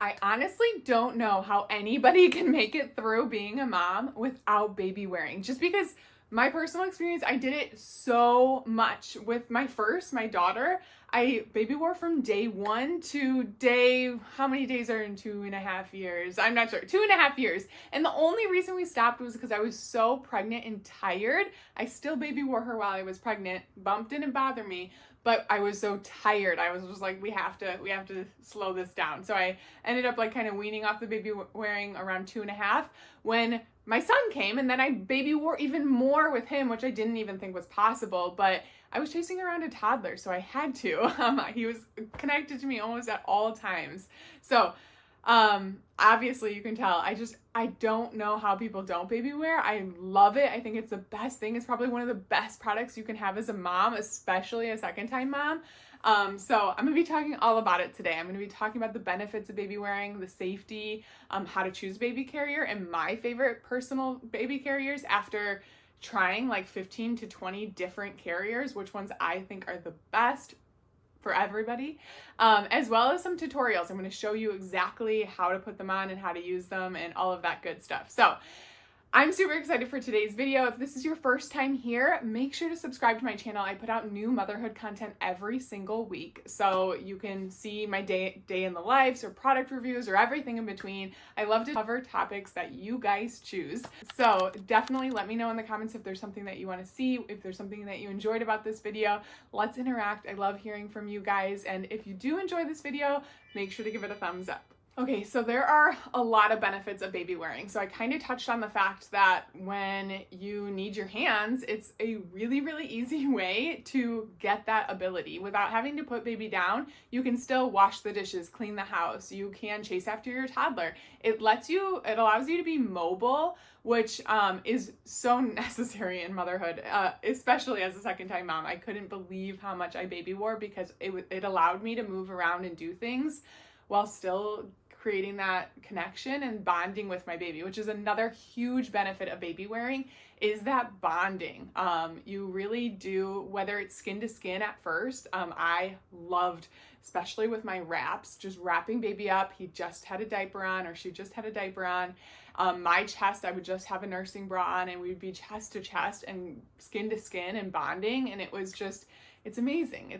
I honestly don't know how anybody can make it through being a mom without baby wearing. Just because my personal experience, I did it so much with my daughter. I baby wore from day one to day, how many days are in 2.5 years? I'm not sure, 2.5 years. And the only reason we stopped was because I was so pregnant and tired. I still baby wore her while I was pregnant. Bump didn't bother me, but I was so tired. I was just like, we have to slow this down. So I ended up like kind of weaning off the baby wearing around 2.5 when my son came, and then I baby wore even more with him, which I didn't even think was possible, but I was chasing around a toddler, so I had to. He was connected to me almost at all times. So obviously you can tell, I don't know how people don't baby wear. I love it. I think it's the best thing. It's probably one of the best products you can have as a mom, especially a second time mom. So I'm going to be talking all about it today. I'm going to be talking about the benefits of baby wearing, the safety, how to choose baby carrier, and my favorite personal baby carriers after trying like 15 to 20 different carriers, which ones I think are the best for everybody, as well as some tutorials. I'm going to show you exactly how to put them on and how to use them and all of that good stuff. So I'm super excited for today's video. If this is your first time here, make sure to subscribe to my channel. I put out new motherhood content every single week, so you can see my day in the lives or product reviews or everything in between. I love to cover topics that you guys choose. So definitely let me know in the comments if there's something that you want to see, if there's something that you enjoyed about this video. Let's interact. I love hearing from you guys. And if you do enjoy this video, make sure to give it a thumbs up. Okay, so there are a lot of benefits of baby wearing. So I kind of touched on the fact that when you need your hands, it's a really, really easy way to get that ability. Without having to put baby down, you can still wash the dishes, clean the house, you can chase after your toddler. It allows you to be mobile, which is so necessary in motherhood, especially as a second time mom. I couldn't believe how much I baby wore because it allowed me to move around and do things while still creating that connection and bonding with my baby, which is another huge benefit of baby wearing, is that bonding. You really do, whether it's skin to skin at first. I loved, especially with my wraps, just wrapping baby up. He just had a diaper on, or she just had a diaper on. My chest, I would just have a nursing bra on, and we'd be chest to chest and skin to skin and bonding. And it's amazing.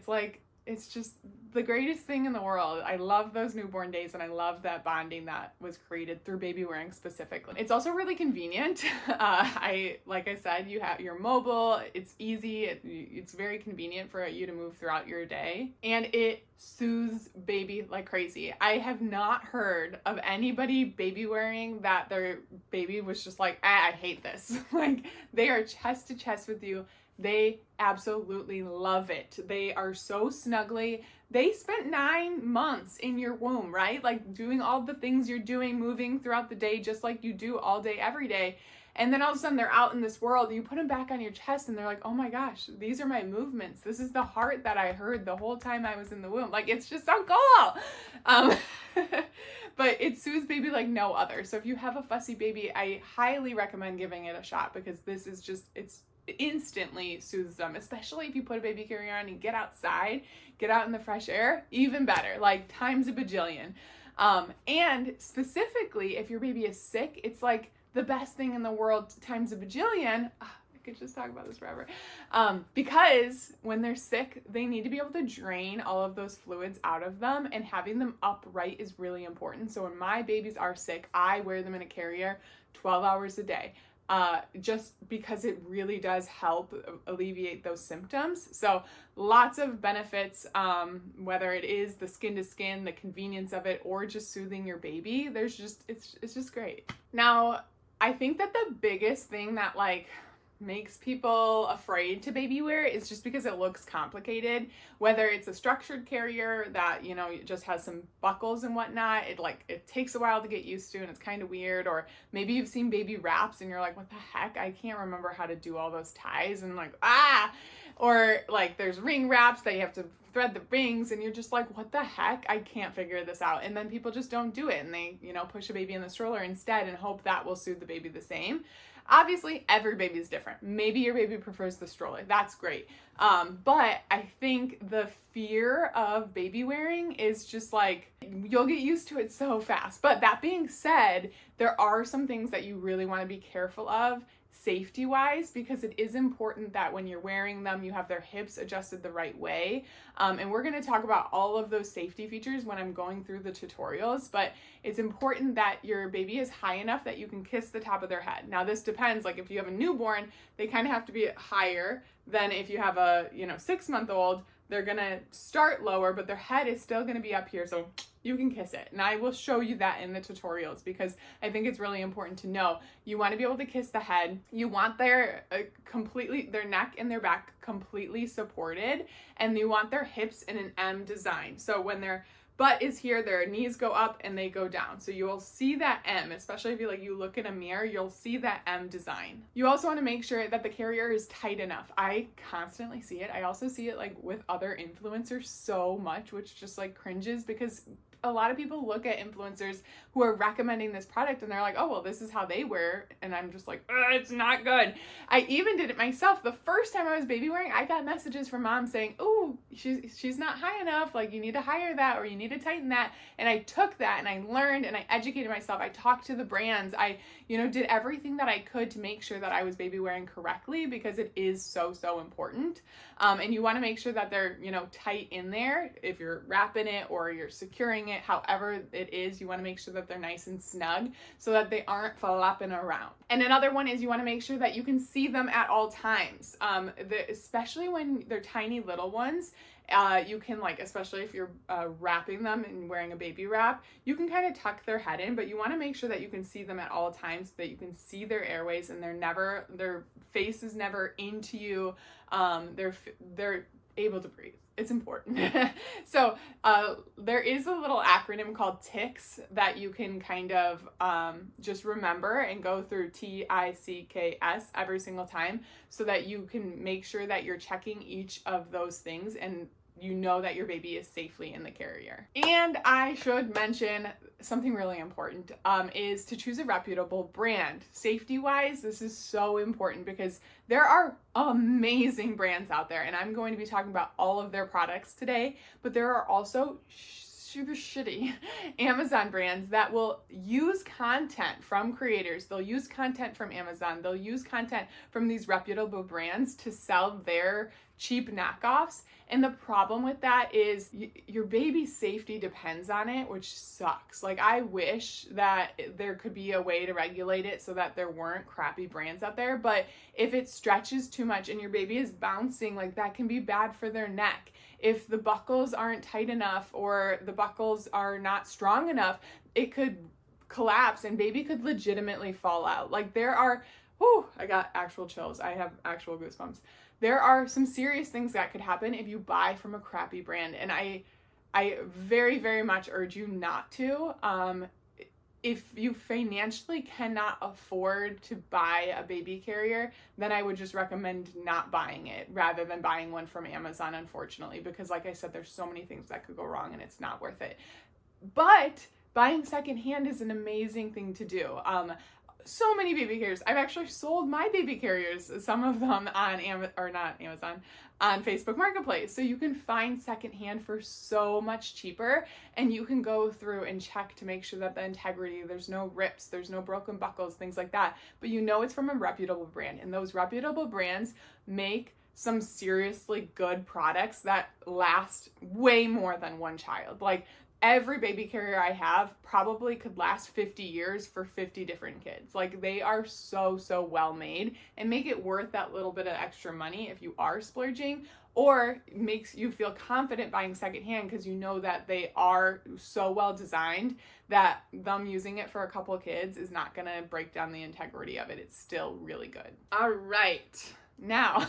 It's just the greatest thing in the world. I love those newborn days, and I love that bonding that was created through baby wearing specifically. It's also really convenient. Like I said, you're mobile, it's easy, it's very convenient for you to move throughout your day, and it soothes baby like crazy. I have not heard of anybody baby wearing that their baby was just like, I hate this. Like, they are chest to chest with you. They absolutely love it. They are so snuggly. They spent 9 months in your womb, right? Like doing all the things you're doing, moving throughout the day, just like you do all day, every day. And then all of a sudden they're out in this world. You put them back on your chest and they're like, oh my gosh, these are my movements. This is the heart that I heard the whole time I was in the womb. Like, it's just so cool. But it soothes baby like no other. So if you have a fussy baby, I highly recommend giving it a shot, because this is just, it's instantly soothes them, especially if you put a baby carrier on and get outside, get out in the fresh air, even better, like times a bajillion. And specifically if your baby is sick, it's like the best thing in the world times a bajillion. I could just talk about this forever. Because when they're sick, they need to be able to drain all of those fluids out of them, and having them upright is really important. So when my babies are sick, I wear them in a carrier 12 hours a day. Just because it really does help alleviate those symptoms. So lots of benefits, whether it is the skin to skin, the convenience of it, or just soothing your baby. It's just great. Now, I think that the biggest thing that makes people afraid to baby wear is just because it looks complicated. Whether it's a structured carrier that, just has some buckles and whatnot, it takes a while to get used to and it's kind of weird. Or maybe you've seen baby wraps and you're like, what the heck? I can't remember how to do all those ties, and or there's ring wraps that you have to thread the rings and you're just like, what the heck? I can't figure this out. And then people just don't do it, and they, push a baby in the stroller instead and hope that will soothe the baby the same. Obviously, every baby is different. Maybe your baby prefers the stroller. That's great. But I think the fear of baby wearing is just like, you'll get used to it so fast. But that being said, there are some things that you really want to be careful of safety wise, because it is important that when you're wearing them, you have their hips adjusted the right way. And we're going to talk about all of those safety features when I'm going through the tutorials, but it's important that your baby is high enough that you can kiss the top of their head. Now this depends, like if you have a newborn, they kind of have to be higher than if you have a 6-month-old. They're going to start lower, but their head is still going to be up here, so you can kiss it. And I will show you that in the tutorials, because I think it's really important to know. You want to be able to kiss the head. You want their neck and their back completely supported, and you want their hips in an M design. So when their butt is here, their knees go up and they go down. So you will see that M, especially if you look in a mirror, you'll see that M design. You also want to make sure that the carrier is tight enough. I constantly see it. I also see it with other influencers so much, which just cringes, because a lot of people look at influencers who are recommending this product and they're like, oh, well, this is how they wear. And I'm just like, it's not good. I even did it myself. The first time I was baby wearing, I got messages from mom saying, oh, she's not high enough. You need to higher that, or you need to tighten that. And I took that and I learned and I educated myself. I talked to the brands. I, did everything that I could to make sure that I was baby wearing correctly, because it is so, so important. And you want to make sure that they're, tight in there. If you're wrapping it or you're securing it, however it is, you want to make sure that they're nice and snug so that they aren't flopping around. And another one is you want to make sure that you can see them at all times, especially when they're tiny little ones. You can especially if you're wrapping them and wearing a baby wrap, you can kind of tuck their head in, but you want to make sure that you can see them at all times, so that you can see their airways and their face is never into you. They're able to breathe. It's important. So there is a little acronym called TICS that you can kind of just remember and go through TICKS every single time, so that you can make sure that you're checking each of those things and you know that your baby is safely in the carrier. And I should mention something really important is to choose a reputable brand. Safety wise, this is so important, because there are amazing brands out there, and I'm going to be talking about all of their products today, but there are also super shitty Amazon brands that will use content from creators. They'll use content from Amazon. They'll use content from these reputable brands to sell their cheap knockoffs. And the problem with that is your baby's safety depends on it, which sucks. I wish that there could be a way to regulate it so that there weren't crappy brands out there. But if it stretches too much and your baby is bouncing, that can be bad for their neck. If the buckles aren't tight enough or the buckles are not strong enough, it could collapse and baby could legitimately fall out. I got actual chills. I have actual goosebumps. There are some serious things that could happen if you buy from a crappy brand. And I very, very much urge you not to. If you financially cannot afford to buy a baby carrier, then I would just recommend not buying it rather than buying one from Amazon, unfortunately, because like I said, there's so many things that could go wrong and it's not worth it. But buying secondhand is an amazing thing to do. So many baby carriers. I've actually sold my baby carriers, some of them on on Facebook Marketplace. So you can find secondhand for so much cheaper, and you can go through and check to make sure that the integrity, there's no rips, there's no broken buckles, things like that. But it's from a reputable brand, and those reputable brands make some seriously good products that last way more than one child. Every baby carrier I have probably could last 50 years for 50 different kids. They are so, so well made and make it worth that little bit of extra money if you are splurging, or makes you feel confident buying secondhand because you know that they are so well designed that them using it for a couple of kids is not going to break down the integrity of it. It's still really good. All right. Now,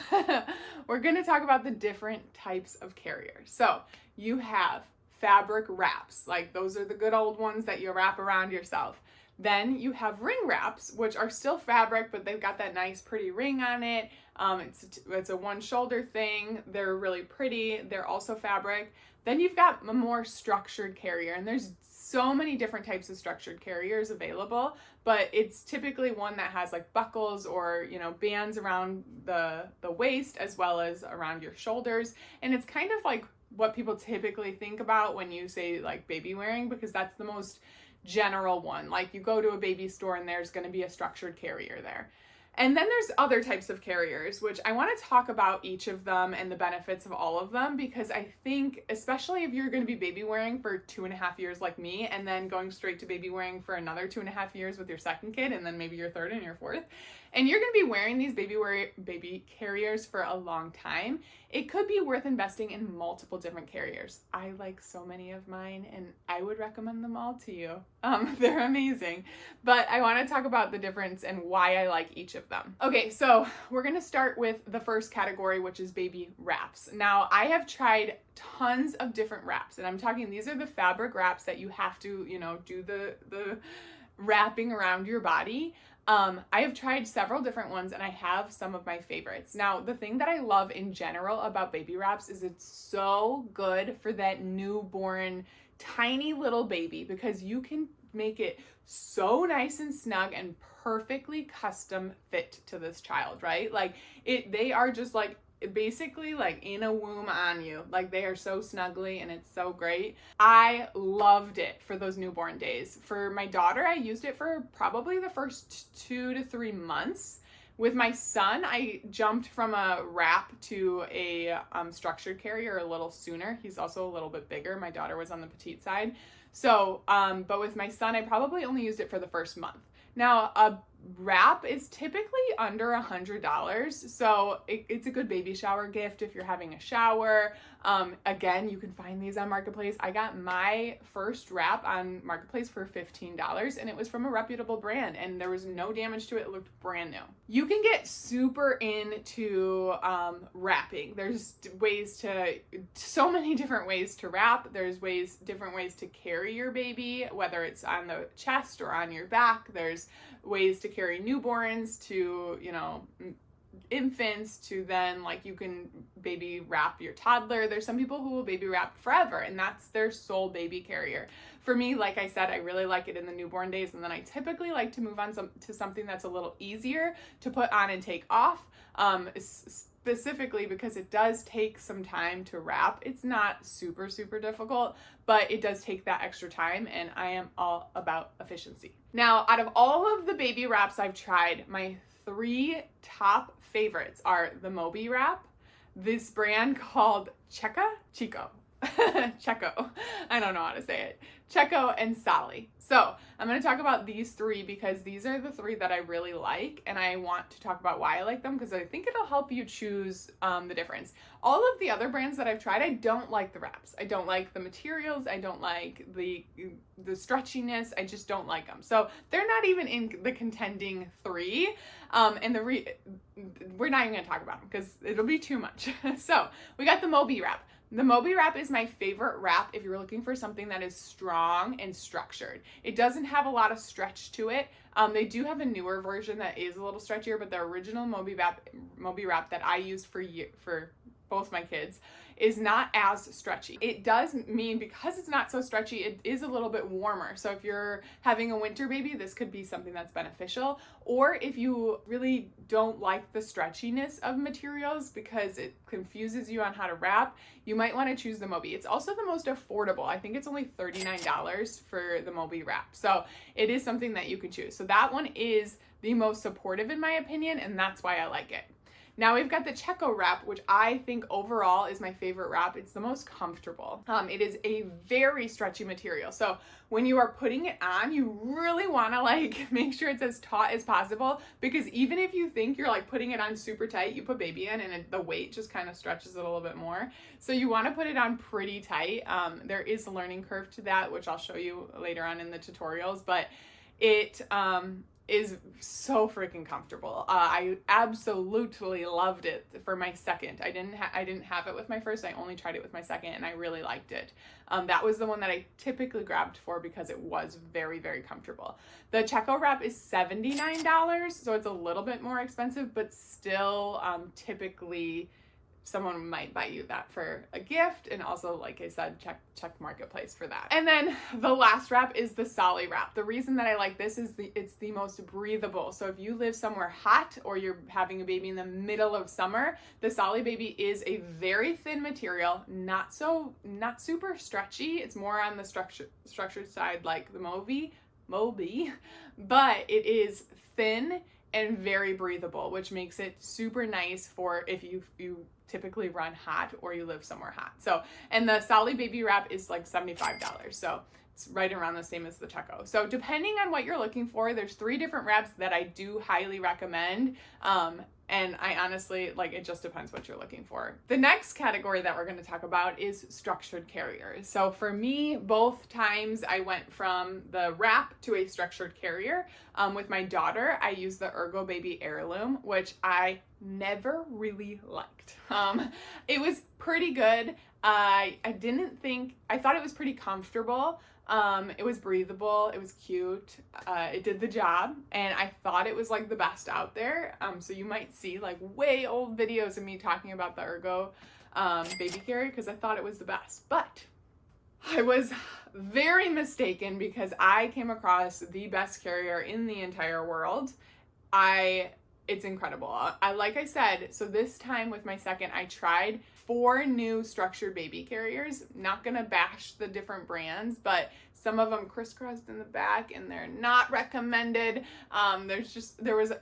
we're going to talk about the different types of carriers. So you have fabric wraps, those are the good old ones that you wrap around yourself. Then you have ring wraps, which are still fabric, but they've got that nice pretty ring on it. It's a one shoulder thing. They're really pretty. They're also fabric. Then you've got a more structured carrier, and there's so many different types of structured carriers available, but it's typically one that has like buckles or, you know, bands around the waist as well as around your shoulders. And it's kind of like what people typically think about when you say like baby wearing, because that's the most general one. Like you go to a baby store and there's going to be a structured carrier there. And then there's other types of carriers, which I want to talk about each of them and the benefits of all of them, because I think, especially if you're going to be baby wearing for 2.5 years like me, and then going straight to baby wearing for another 2.5 years with your second kid, and then maybe your third and your fourth, and you're going to be wearing these baby carriers for a long time, it could be worth investing in multiple different carriers. I like so many of mine, and I would recommend them all to you. They're amazing. But I want to talk about the difference and why I like each of them. Okay, so we're going to start with the first category, which is baby wraps. Now, I have tried tons of different wraps, and I'm talking, these are the fabric wraps that you have to, you know, do the wrapping around your body. I have tried several different ones, and I have some of my favorites. Now, the thing that I love in general about baby wraps is it's so good for that newborn, tiny little baby, because you can make it so nice and snug and perfectly custom fit to this child, right? Like they are just like basically like in a womb on you. Like they are so snuggly and it's so great. I loved it for those newborn days. For my daughter, I used it for probably the first 2 to 3 months. With my son, I jumped from a wrap to a structured carrier a little sooner. He's also a little bit bigger. My daughter was on the petite side. So, but with my son, I probably only used it for the first month. Now, a wrap is typically under $100, so it's a good baby shower gift if you're having a shower. Again, you can find these on Marketplace. I got my first wrap on Marketplace for $15, and it was from a reputable brand, and there was no damage to it. It looked brand new. You can get super into wrapping. There's so many different ways to wrap. There's different ways to carry your baby, whether it's on the chest or on your back. There's ways to carry newborns to, you know, infants, to then like you can baby wrap your toddler. There's some people who will baby wrap forever, and that's their sole baby carrier. For me, like I said, I really like it in the newborn days, and then I typically like to move on to something that's a little easier to put on and take off, specifically because it does take some time to wrap. It's not super, super difficult, but it does take that extra time, and I am all about efficiency. Now, out of all of the baby wraps I've tried, my 3 top favorites are the Moby wrap, this brand called Checo, I don't know how to say it, Checo, and Sally. So I'm going to talk about these 3 because these are the 3 that I really like, and I want to talk about why I like them because I think it'll help you choose the difference. All of the other brands that I've tried, I don't like the wraps. I don't like the materials. I don't like the stretchiness. I just don't like them. So they're not even in the contending 3. And we're not even going to talk about them because it'll be too much. So we got the Moby wrap. The Moby wrap is my favorite wrap if you're looking for something that is strong and structured. It doesn't have a lot of stretch to it. They do have a newer version that is a little stretchier, but the original Moby wrap that I used for both my kids is not as stretchy. It does mean, because it's not so stretchy, it is a little bit warmer. So if you're having a winter baby, this could be something that's beneficial. Or if you really don't like the stretchiness of materials because it confuses you on how to wrap, you might want to choose the Moby. It's also the most affordable. I think it's only $39 for the Moby wrap. So it is something that you could choose. So that one is the most supportive in my opinion, and that's why I like it. Now we've got the Checo wrap, which I think overall is my favorite wrap. It's the most comfortable. It is a very stretchy material. So when you are putting it on, you really want to like make sure it's as taut as possible, because even if you think you're like putting it on super tight, you put baby in and the weight just kind of stretches it a little bit more. So you want to put it on pretty tight. There is a learning curve to that, which I'll show you later on in the tutorials, but it is so freaking comfortable. I absolutely loved it for my second. I didn't have it with my first. I only tried it with my second, and I really liked it. That was the one that I typically grabbed for because it was very, very comfortable. The Checo wrap is $79, so it's a little bit more expensive, but still typically someone might buy you that for a gift. And also, like I said, check Marketplace for that. And then the last wrap is the Solly wrap. The reason that I like this is it's the most breathable. So if you live somewhere hot or you're having a baby in the middle of summer, the Solly Baby is a very thin material, not super stretchy. It's more on the structured side like the Moby, but it is thin and very breathable, which makes it super nice for if you typically run hot or you live somewhere hot. So, and the Solly Baby wrap is like $75. So it's right around the same as the Checo. So depending on what you're looking for, there's 3 different wraps that I do highly recommend. And I honestly, like, it just depends what you're looking for. The next category that we're going to talk about is structured carriers. So for me, both times I went from the wrap to a structured carrier. With my daughter, I used the Ergo Baby Heirloom, which I never really liked. It was pretty good. I thought it was pretty comfortable. It was breathable, it was cute, it did the job, and I thought it was like the best out there. So you might see like way old videos of me talking about the Ergo baby carrier because I thought it was the best. But I was very mistaken because I came across the best carrier in the entire world. It's incredible. Like I said, so this time with my second, I tried 4 new structured baby carriers. Not gonna bash the different brands, but some of them crisscrossed in the back and they're not recommended. There was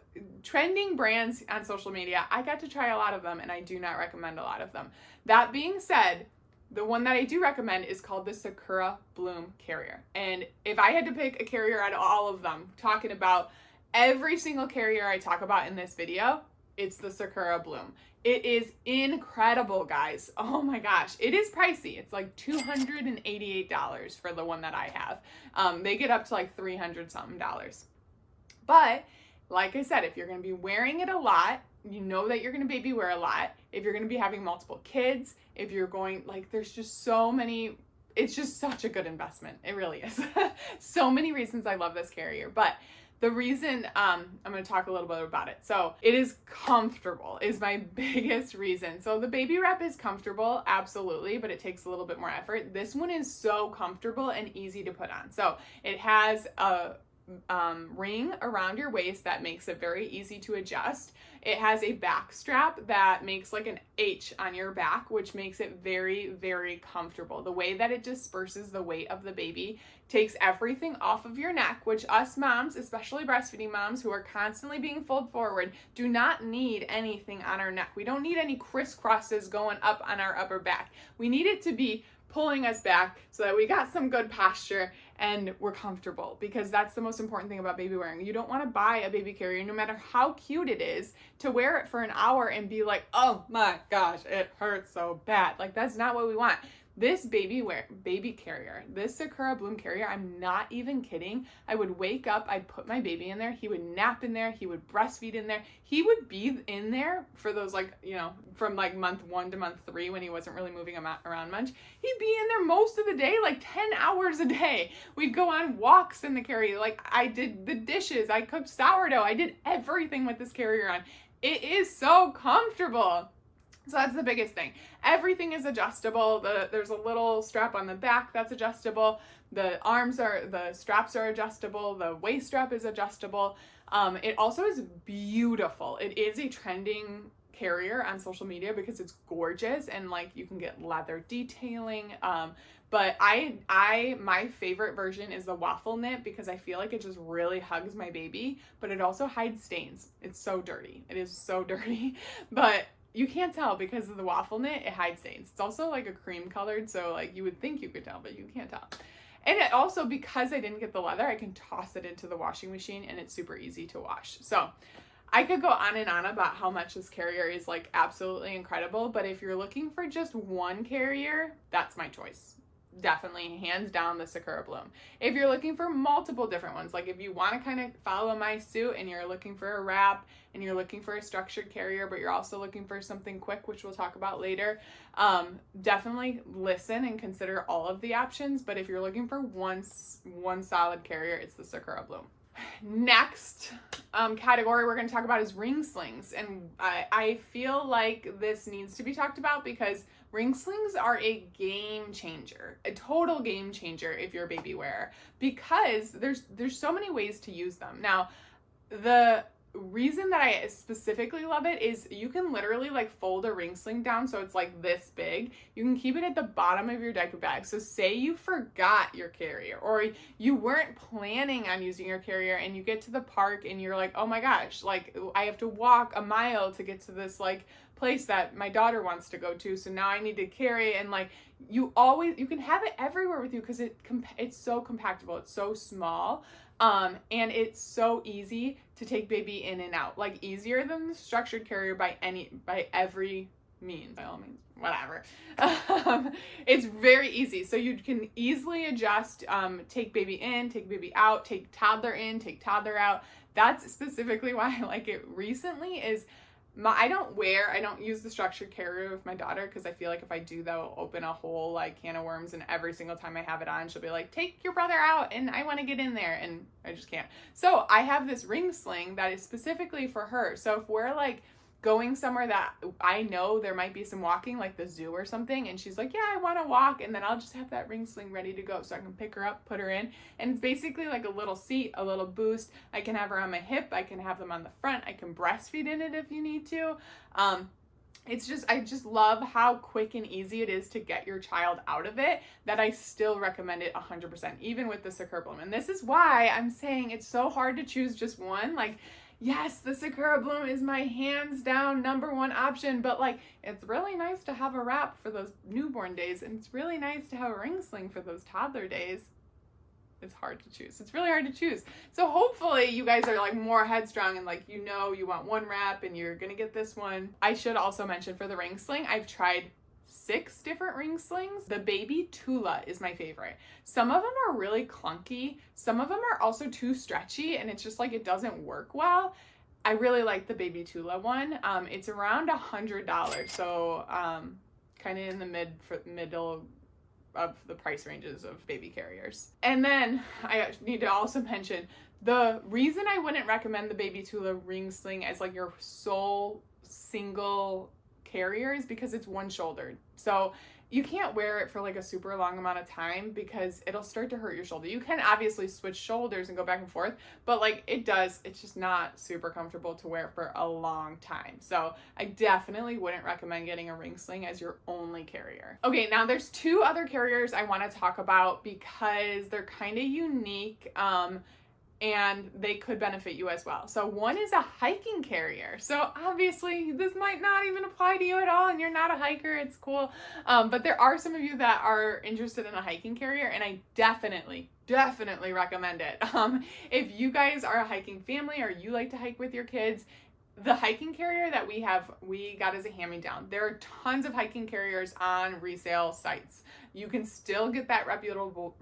trending brands on social media. I got to try a lot of them and I do not recommend a lot of them. That being said, the one that I do recommend is called the Sakura Bloom carrier. And if I had to pick a carrier out of all of them, talking about every single carrier I talk about in this video, it's the Sakura Bloom. It is incredible, guys. Oh my gosh. It is pricey. It's like $288 for the one that I have. They get up to like $300 something. But like I said, if you're going to be wearing it a lot, you know that you're going to baby wear a lot. If you're going to be having multiple kids, if you're going, like, there's just so many, it's just such a good investment. It really is. So many reasons I love this carrier. But the reason, I'm going to talk a little bit about it. So it is comfortable is my biggest reason. So the baby wrap is comfortable, absolutely, but it takes a little bit more effort. This one is so comfortable and easy to put on. So it has a ring around your waist that makes it very easy to adjust. It has a back strap that makes like an H on your back, which makes it very, very comfortable. The way that it disperses the weight of the baby takes everything off of your neck, which us moms, especially breastfeeding moms who are constantly being folded forward, do not need anything on our neck. We don't need any crisscrosses going up on our upper back. We need it to be pulling us back so that we got some good posture and we're comfortable, because that's the most important thing about baby wearing. You don't want to buy a baby carrier, no matter how cute it is, to wear it for an hour and be like, oh my gosh, it hurts so bad. Like, that's not what we want. This baby carrier, this Sakura Bloom carrier, I'm not even kidding. I would wake up, I'd put my baby in there, he would nap in there, he would breastfeed in there. He would be in there for those, like, you know, from like month 1 to month 3 when he wasn't really moving around much. He'd be in there most of the day, like 10 hours a day. We'd go on walks in the carrier. Like, I did the dishes, I cooked sourdough, I did everything with this carrier on. It is so comfortable. So that's the biggest thing. Everything is adjustable. There's a little strap on the back that's adjustable. The straps are adjustable. The waist strap is adjustable. It also is beautiful. It is a trending carrier on social media because it's gorgeous and like you can get leather detailing. But my favorite version is the waffle knit because I feel like it just really hugs my baby, but it also hides stains. It's so dirty. It is so dirty, but you can't tell because of the waffle knit, it hides stains. It's also like a cream colored, so like you would think you could tell, but you can't tell. And it also, because I didn't get the leather, I can toss it into the washing machine and it's super easy to wash. So I could go on and on about how much this carrier is like absolutely incredible, but if you're looking for just one carrier, that's my choice. Definitely, hands down, the Sakura Bloom. If you're looking for multiple different ones, like if you want to kind of follow my suit and you're looking for a wrap and you're looking for a structured carrier, but you're also looking for something quick, which we'll talk about later, definitely listen and consider all of the options. But if you're looking for one solid carrier, it's the Sakura Bloom. Next category we're going to talk about is ring slings. And I feel like this needs to be talked about because ring slings are a game changer, a total game changer if you're a baby wearer, because there's so many ways to use them. Now, the reason that I specifically love it is you can literally like fold a ring sling down so it's like this big. You can keep it at the bottom of your diaper bag. So say you forgot your carrier or you weren't planning on using your carrier and you get to the park and you're like, oh my gosh, like I have to walk a mile to get to this like place that my daughter wants to go to. So now I need to carry, and like you can have it everywhere with you because it's so compactable. It's so small. And it's so easy to take baby in and out, like easier than the structured carrier by every means, by all means, whatever. It's very easy. So you can easily adjust, take baby in, take baby out, take toddler in, take toddler out. That's specifically why I like it recently is I don't use the structured carrier with my daughter because I feel like if I do, that will open a whole like can of worms, and every single time I have it on, she'll be like, take your brother out and I want to get in there, and I just can't. So I have this ring sling that is specifically for her. So if we're like going somewhere that I know there might be some walking, like the zoo or something, and she's like, yeah, I want to walk, and then I'll just have that ring sling ready to go so I can pick her up, put her in, and it's basically like a little seat, a little boost. I can have her on my hip, I can have them on the front, I can breastfeed in it if you need to. I just love how quick and easy it is to get your child out of it, that I still recommend it 100%, even with the Sakura Bloom. And this is why I'm saying it's so hard to choose just one. Like, yes, the Sakura Bloom is my hands down number one option, but like, it's really nice to have a wrap for those newborn days, and it's really nice to have a ring sling for those toddler days. It's hard to choose. It's really hard to choose. So hopefully you guys are like more headstrong and like, you want one wrap and you're gonna get this one. I should also mention for the ring sling, I've tried 6 different ring slings. The Baby Tula is my favorite. Some of them are really clunky. Some of them are also too stretchy and it's just like it doesn't work well. I really like the Baby Tula one. It's around $100, so kind of in the middle of the price ranges of baby carriers. And then I need to also mention the reason I wouldn't recommend the Baby Tula ring sling as like your sole single carrier is because it's one-shouldered. So you can't wear it for like a super long amount of time because it'll start to hurt your shoulder. You can obviously switch shoulders and go back and forth, but like it's just not super comfortable to wear for a long time. So I definitely wouldn't recommend getting a ring sling as your only carrier. Okay, now there's 2 other carriers I want to talk about because they're kind of unique. And they could benefit you as well. So one is a hiking carrier. So obviously this might not even apply to you at all and you're not a hiker, it's cool. But there are some of you that are interested in a hiking carrier, and I definitely recommend it. If you guys are a hiking family or you like to hike with your kids, the hiking carrier that we got as a hand-me-down. There are tons of hiking carriers on resale sites. You can still get that reputable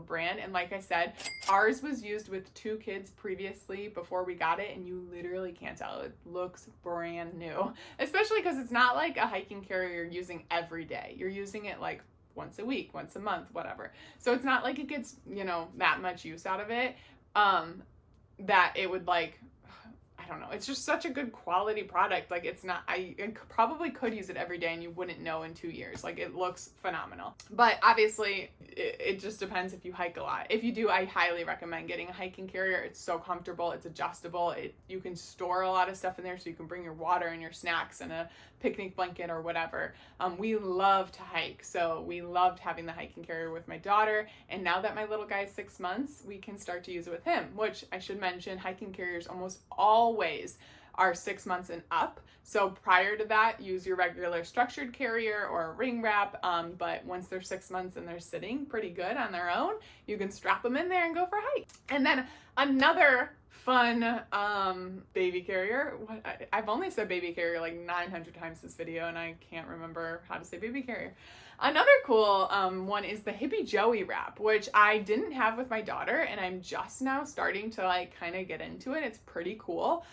brand. And like I said, ours was used with 2 kids previously before we got it, and you literally can't tell. It looks brand new, especially because it's not like a hiking carrier you're using every day. You're using it like once a week, once a month, whatever. So it's not like it gets, that much use out of it, that it would like, I don't know. It's just such a good quality product. Like I probably could use it every day and you wouldn't know in 2 years. Like it looks phenomenal. But obviously it just depends if you hike a lot. If you do, I highly recommend getting a hiking carrier. It's so comfortable. It's adjustable. You can store a lot of stuff in there so you can bring your water and your snacks and a picnic blanket or whatever. We love to hike. So we loved having the hiking carrier with my daughter. And now that my little guy's 6 months, we can start to use it with him, which I should mention, hiking carriers almost always are 6 months and up. So prior to that, use your regular structured carrier or a ring wrap. But once they're 6 months and they're sitting pretty good on their own, you can strap them in there and go for a hike. And then another fun baby carrier. I've only said baby carrier like 900 times this video and I can't remember how to say baby carrier. Another cool one is the Hippie Joey wrap, which I didn't have with my daughter, and I'm just now starting to like kind of get into it. It's pretty cool.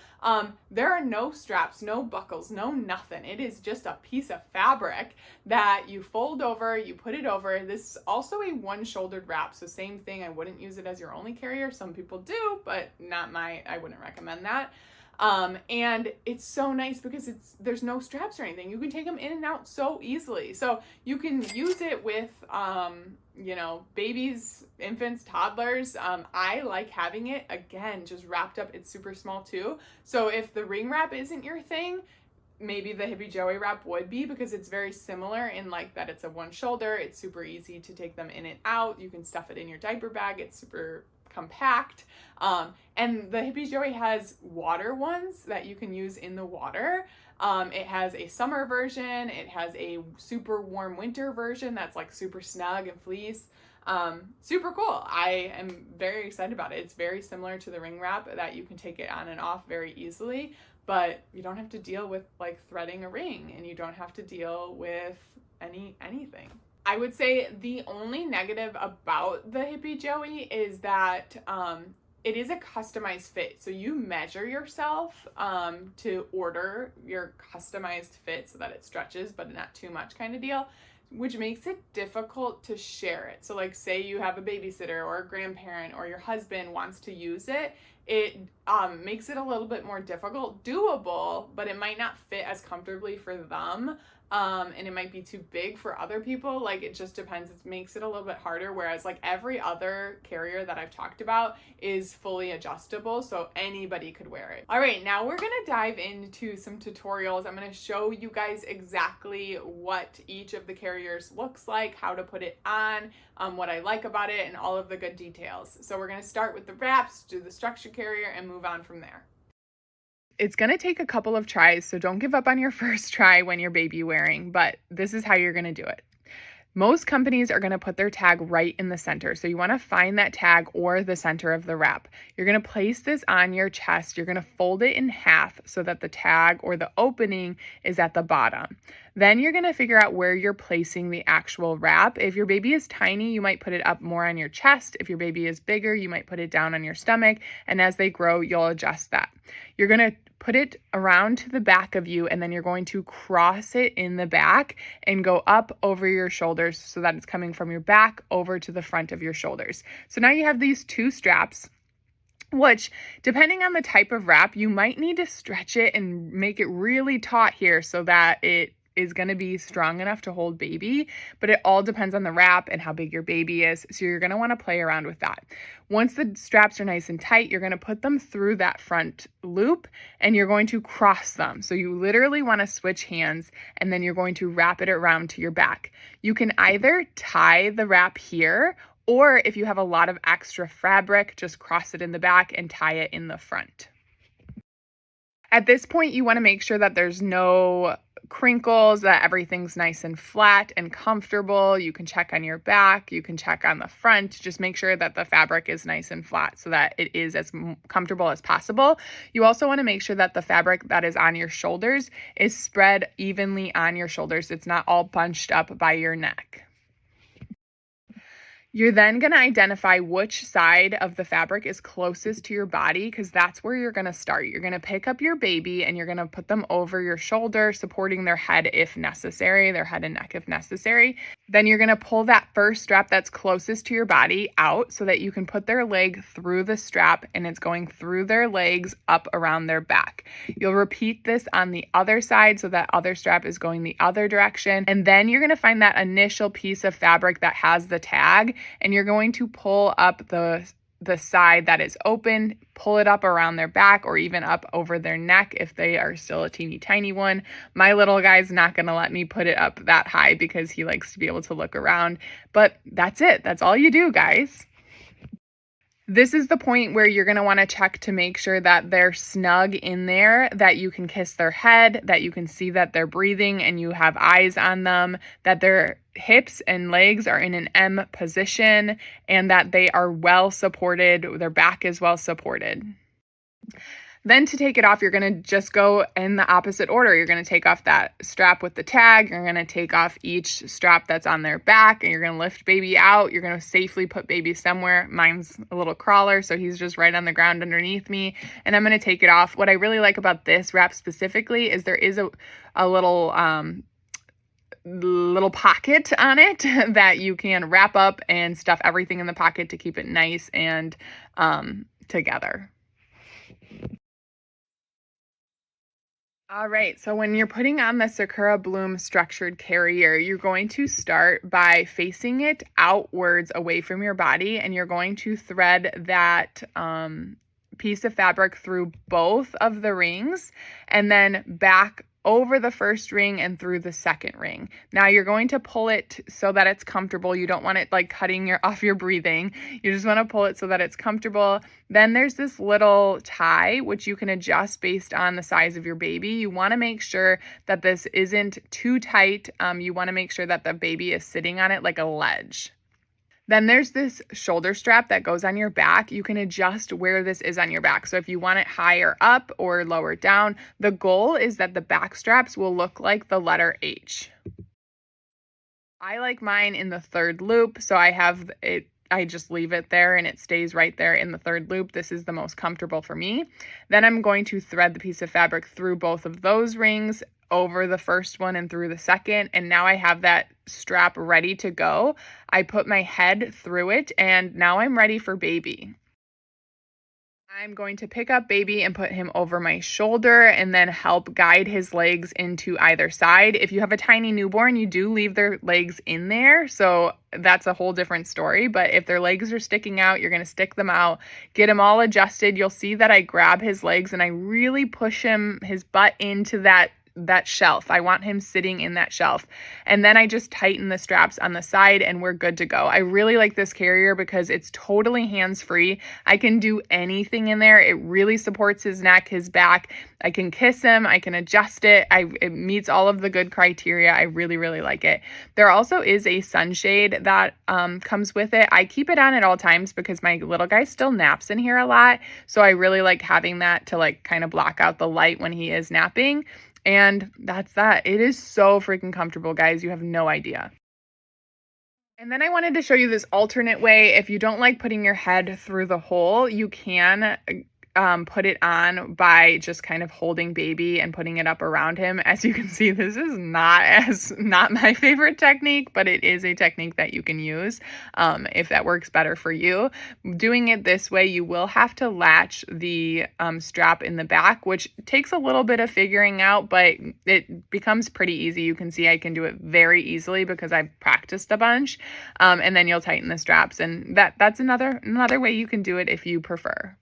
There are no straps, no buckles, no nothing. It is just a piece of fabric that you fold over, you put it over. This is also a one-shouldered wrap, so same thing. I wouldn't use it as your only carrier. Some people do, but I wouldn't recommend that. And it's so nice because there's no straps or anything. You can take them in and out so easily. So you can use it with, babies, infants, toddlers. I like having it, again, just wrapped up. It's super small too. So if the ring wrap isn't your thing, maybe the Hippie Joey wrap would be, because it's very similar in like that it's a one shoulder. It's super easy to take them in and out. You can stuff it in your diaper bag. It's super compact. And the Hippie Joey has water ones that you can use in the water. It has a summer version. It has a super warm winter version that's like super snug and fleece. Super cool. I am very excited about it. It's very similar to the ring wrap that you can take it on and off very easily, but you don't have to deal with like threading a ring, and you don't have to deal with anything. I would say the only negative about the Hippie Joey is that it is a customized fit. So you measure yourself to order your customized fit so that it stretches, but not too much kind of deal, which makes it difficult to share it. So like say you have a babysitter or a grandparent or your husband wants to use it, it makes it a little bit more difficult, doable, but it might not fit as comfortably for them. And it might be too big for other people. Like it just depends. It makes it a little bit harder. Whereas like every other carrier that I've talked about is fully adjustable, so anybody could wear it. All right, now we're gonna dive into some tutorials. I'm gonna show you guys exactly what each of the carriers looks like, how to put it on, what I like about it, and all of the good details. So we're gonna start with the wraps, do the structure carrier, and move on from there. It's going to take a couple of tries, so don't give up on your first try when you're baby wearing, but this is how you're going to do it. Most companies are going to put their tag right in the center. So you want to find that tag or the center of the wrap. You're going to place this on your chest. You're going to fold it in half so that the tag or the opening is at the bottom. Then you're going to figure out where you're placing the actual wrap. If your baby is tiny, you might put it up more on your chest. If your baby is bigger, you might put it down on your stomach. And as they grow, you'll adjust that. You're going to put it around to the back of you, and then you're going to cross it in the back and go up over your shoulders so that it's coming from your back over to the front of your shoulders. So now you have these two straps, which depending on the type of wrap, you might need to stretch it and make it really taut here so that it is going to be strong enough to hold baby, but it all depends on the wrap and how big your baby is. So you're going to want to play around with that. Once the straps are nice and tight, you're going to put them through that front loop and you're going to cross them. So you literally want to switch hands, and then you're going to wrap it around to your back. You can either tie the wrap here, or if you have a lot of extra fabric, just cross it in the back and tie it in the front. At this point, you want to make sure that there's no crinkles, that everything's nice and flat and comfortable. You can check on your back, you can check on the front. Just make sure that the fabric is nice and flat so that it is as comfortable as possible. You also want to make sure that the fabric that is on your shoulders is spread evenly on your shoulders. It's not all bunched up by your neck. You're then going to identify which side of the fabric is closest to your body, because that's where you're going to start. You're going to pick up your baby and you're going to put them over your shoulder, supporting their head if necessary, their head and neck if necessary. Then you're going to pull that first strap that's closest to your body out so that you can put their leg through the strap, and it's going through their legs up around their back. You'll repeat this on the other side so that other strap is going the other direction. And then you're going to find that initial piece of fabric that has the tag, and you're going to pull up the side that is open, pull it up around their back or even up over their neck if they are still a teeny tiny one. My little guy's not going to let me put it up that high because he likes to be able to look around. But that's it. That's all you do, guys. This is the point where you're going to want to check to make sure that they're snug in there, that you can kiss their head, that you can see that they're breathing and you have eyes on them, that their hips and legs are in an M position, and that they are well supported, their back is well supported. Then to take it off, you're going to just go in the opposite order. You're going to take off that strap with the tag. You're going to take off each strap that's on their back, and you're going to lift baby out. You're going to safely put baby somewhere. Mine's a little crawler, so he's just right on the ground underneath me, and I'm going to take it off. What I really like about this wrap specifically is there is a little pocket on it that you can wrap up and stuff everything in the pocket to keep it nice and together. All right, so when you're putting on the Sakura Bloom structured carrier, you're going to start by facing it outwards away from your body, and you're going to thread that piece of fabric through both of the rings and then back over the first ring and through the second ring. Now you're going to pull it so that it's comfortable. You don't want it like cutting off your breathing. You just want to pull it so that it's comfortable. Then there's this little tie, which you can adjust based on the size of your baby. You want to make sure that this isn't too tight. You want to make sure that the baby is sitting on it like a ledge. Then there's this shoulder strap that goes on your back. You can adjust where this is on your back. So if you want it higher up or lower down, the goal is that the back straps will look like the letter H. I like mine in the third loop, so I just leave it there and it stays right there in the third loop. This is the most comfortable for me. Then I'm going to thread the piece of fabric through both of those rings, over the first one and through the second, and now I have that strap ready to go. I put my head through it, and now I'm ready for baby. I'm going to pick up baby and put him over my shoulder and then help guide his legs into either side. If you have a tiny newborn, you do leave their legs in there, so that's a whole different story. But if their legs are sticking out, you're going to stick them out, get him all adjusted. You'll see that I grab his legs and I really push his butt into that shelf. I want him sitting in that shelf. And then I just tighten the straps on the side and we're good to go. I really like this carrier because it's totally hands-free. I can do anything in there. It really supports his neck, his back. I can kiss him. I can adjust it. It meets all of the good criteria. I really, really like it. There also is a sunshade that comes with it. I keep it on at all times because my little guy still naps in here a lot. So I really like having that to like kind of block out the light when he is napping. And that's that. It is so freaking comfortable, guys. You have no idea. And then I wanted to show you this alternate way. If you don't like putting your head through the hole, you can put it on by just kind of holding baby and putting it up around him. As you can see, this is not my favorite technique, but it is a technique that you can use if that works better for you. Doing it this way, you will have to latch the strap in the back, which takes a little bit of figuring out, but it becomes pretty easy. You can see I can do it very easily because I've practiced a bunch. And then you'll tighten the straps, and that's another way you can do it if you prefer.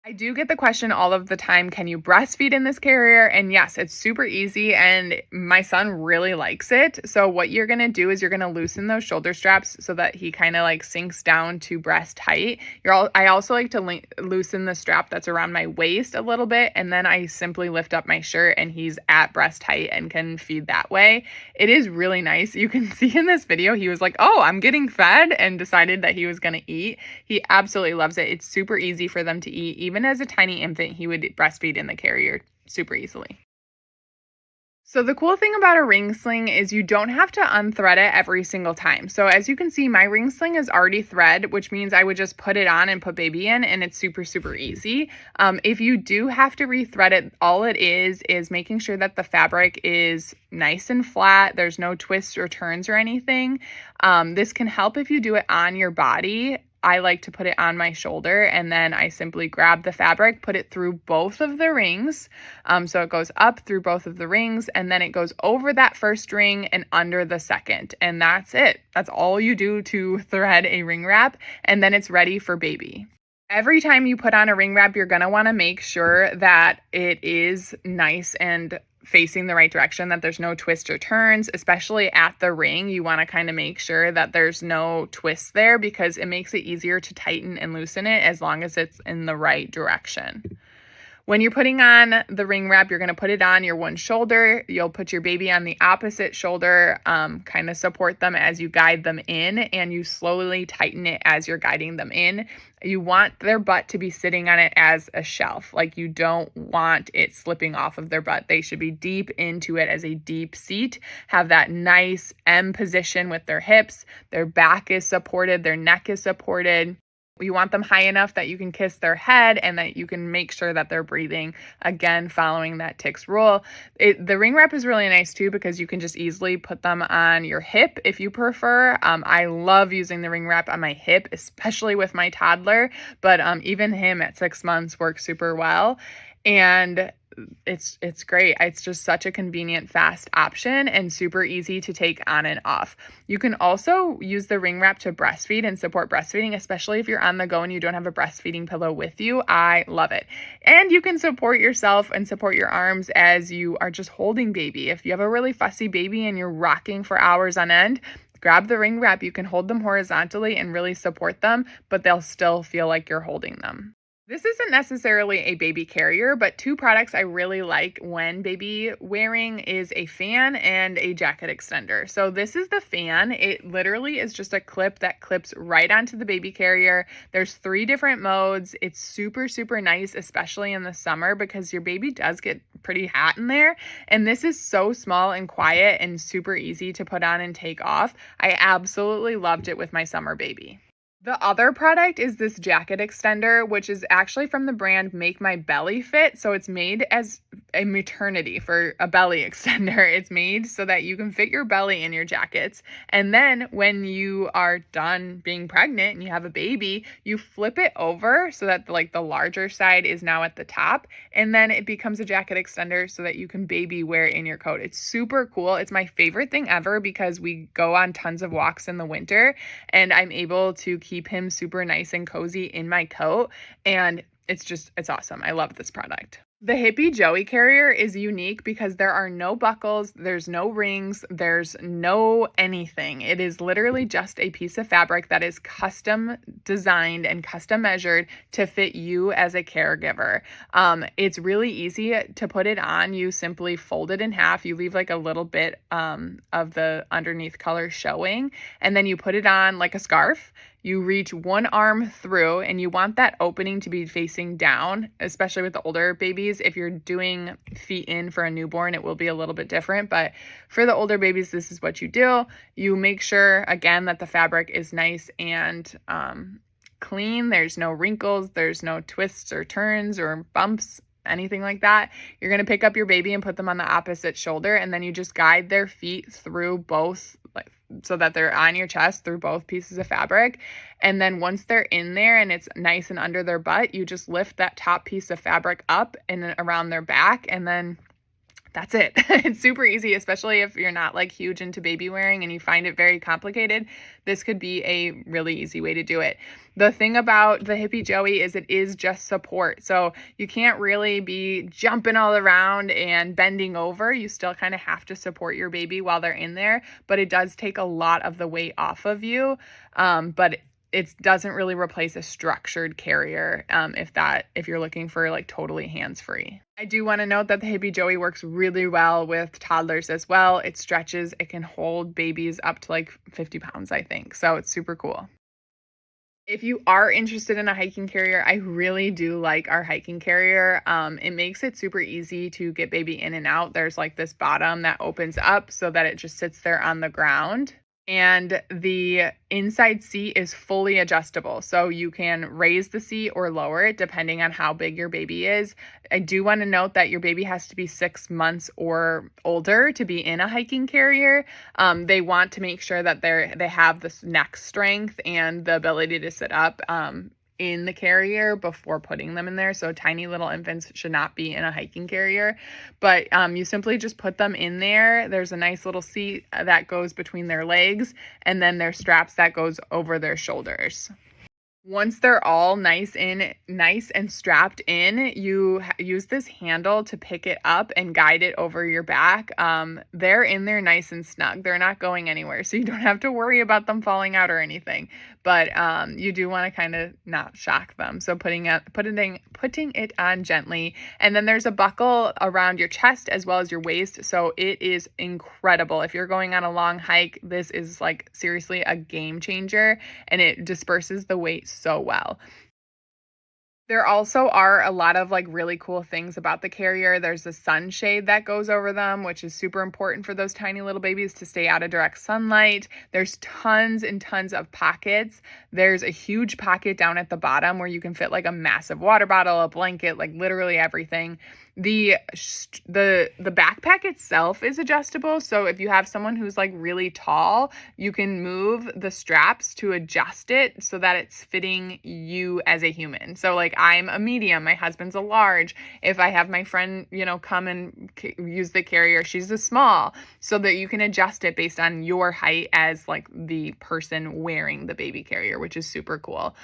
I do get the question all of the time, can you breastfeed in this carrier? And yes, it's super easy and my son really likes it. So what you're going to do is you're going to loosen those shoulder straps so that he kind of like sinks down to breast height. I also like to loosen the strap that's around my waist a little bit, and then I simply lift up my shirt and he's at breast height and can feed that way. It is really nice. You can see in this video, he was like, oh, I'm getting fed, and decided that he was going to eat. He absolutely loves it. It's super easy for them to eat. Even as a tiny infant, he would breastfeed in the carrier super easily. So the cool thing about a ring sling is you don't have to unthread it every single time. So as you can see, my ring sling is already thread, which means I would just put it on and put baby in, and it's super, super easy. If you do have to rethread it, all it is making sure that the fabric is nice and flat. There's no twists or turns or anything. This can help if you do it on your body. I like to put it on my shoulder, and then I simply grab the fabric, put it through both of the rings. So it goes up through both of the rings, and then it goes over that first ring and under the second. And that's it. That's all you do to thread a ring wrap, and then it's ready for baby. Every time you put on a ring wrap, you're going to want to make sure that it is nice and facing the right direction, that there's no twists or turns, especially at the ring. You want to kind of make sure that there's no twists there because it makes it easier to tighten and loosen it as long as it's in the right direction. When you're putting on the ring wrap, you're going to put it on your one shoulder. You'll put your baby on the opposite shoulder, kind of support them as you guide them in, and you slowly tighten it as you're guiding them in. You want their butt to be sitting on it as a shelf. Like, you don't want it slipping off of their butt. They should be deep into it as a deep seat, have that nice M position with their hips. Their back is supported, their neck is supported. You want them high enough that you can kiss their head and that you can make sure that they're breathing, again, following that TICS rule. The ring wrap is really nice too because you can just easily put them on your hip if you prefer. I love using the ring wrap on my hip, especially with my toddler, but even him at 6 months works super well. And it's great. It's just such a convenient, fast option and super easy to take on and off. You can also use the ring wrap to breastfeed and support breastfeeding, especially if you're on the go and you don't have a breastfeeding pillow with you. I love it. And you can support yourself and support your arms as you are just holding baby. If you have a really fussy baby and you're rocking for hours on end, grab the ring wrap. You can hold them horizontally and really support them, but they'll still feel like you're holding them. This isn't necessarily a baby carrier, but 2 products I really like when baby wearing is a fan and a jacket extender. So this is the fan. It literally is just a clip that clips right onto the baby carrier. There's 3 different modes. It's super, super nice, especially in the summer because your baby does get pretty hot in there. And this is so small and quiet and super easy to put on and take off. I absolutely loved it with my summer baby. The other product is this jacket extender, which is actually from the brand Make My Belly Fit. So it's made as a maternity for a belly extender. It's made so that you can fit your belly in your jackets. And then when you are done being pregnant and you have a baby, you flip it over so that the larger side is now at the top. And then it becomes a jacket extender so that you can baby wear in your coat. It's super cool. It's my favorite thing ever because we go on tons of walks in the winter and I'm able to keep him super nice and cozy in my coat. And it's awesome. I love this product. The Hippie Joey carrier is unique because there are no buckles, there's no rings, there's no anything. It is literally just a piece of fabric that is custom designed and custom measured to fit you as a caregiver. It's really easy to put it on. You simply fold it in half. You leave like a little bit of the underneath color showing, and then you put it on like a scarf. You reach one arm through and you want that opening to be facing down, especially with the older babies. If you're doing feet in for a newborn, it will be a little bit different. But for the older babies, this is what you do. You make sure, again, that the fabric is nice and clean. There's no wrinkles. There's no twists or turns or bumps, anything like that. You're going to pick up your baby and put them on the opposite shoulder. And then you just guide their feet through both, so that they're on your chest through both pieces of fabric. And then once they're in there and it's nice and under their butt, you just lift that top piece of fabric up and around their back, and then that's it. It's super easy, especially if you're not like huge into baby wearing and you find it very complicated. This could be a really easy way to do it. The thing about the Hippie Joey is it is just support. So you can't really be jumping all around and bending over. You still kind of have to support your baby while they're in there, but it does take a lot of the weight off of you. But it doesn't really replace a structured carrier if you're looking for like totally hands-free. I do want to note that the Hippie Joey works really well with toddlers as well. It stretches, it can hold babies up to like 50 pounds, I think. So it's super cool. If you are interested in a hiking carrier, I really do like our hiking carrier. It makes it super easy to get baby in and out. There's like this bottom that opens up so that it just sits there on the ground. And the inside seat is fully adjustable. So you can raise the seat or lower it depending on how big your baby is. I do want to note that your baby has to be 6 months or older to be in a hiking carrier. They want to make sure that they have this neck strength and the ability to sit up in the carrier before putting them in there. So tiny little infants should not be in a hiking carrier, but you simply just put them in there. There's a nice little seat that goes between their legs, and then there's straps that goes over their shoulders. Once they're all nice and strapped in, you use this handle to pick it up and guide it over your back. They're in there nice and snug. They're not going anywhere, so you don't have to worry about them falling out or anything. But you do want to kind of not shock them. So putting it on gently, and then there's a buckle around your chest as well as your waist. So it is incredible. If you're going on a long hike, this is like seriously a game changer, and it disperses the weight so well. There also are a lot of like really cool things about the carrier. There's a sunshade that goes over them, which is super important for those tiny little babies to stay out of direct sunlight. There's tons and tons of pockets. There's a huge pocket down at the bottom where you can fit like a massive water bottle, a blanket, like literally everything. The backpack itself is adjustable. So if you have someone who's like really tall, you can move the straps to adjust it so that it's fitting you as a human. So like I'm a medium, my husband's a large. If I have my friend, come and use the carrier, she's a small, so that you can adjust it based on your height as like the person wearing the baby carrier, which is super cool.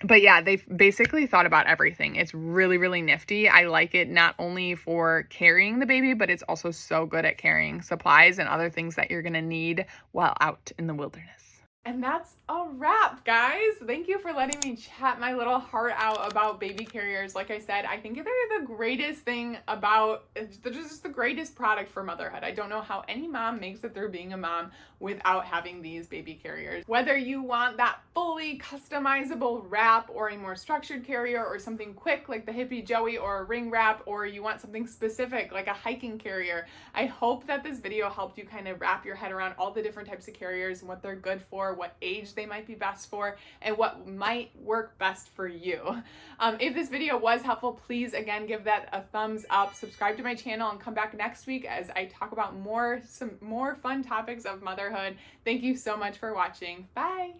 But yeah, they've basically thought about everything. It's really, really nifty. I like it not only for carrying the baby, but it's also so good at carrying supplies and other things that you're going to need while out in the wilderness. And that's a wrap, guys. Thank you for letting me chat my little heart out about baby carriers. Like I said, I think they're the greatest thing about, they're just the greatest product for motherhood. I don't know how any mom makes it through being a mom without having these baby carriers. Whether you want that fully customizable wrap or a more structured carrier or something quick like the Hippie Joey or a ring wrap, or you want something specific like a hiking carrier, I hope that this video helped you kind of wrap your head around all the different types of carriers and what they're good for, what age they might be best for, and what might work best for you. If this video was helpful, please again give that a thumbs up, subscribe to my channel, and come back next week as I talk about some more fun topics of motherhood. Thank you so much for watching. Bye.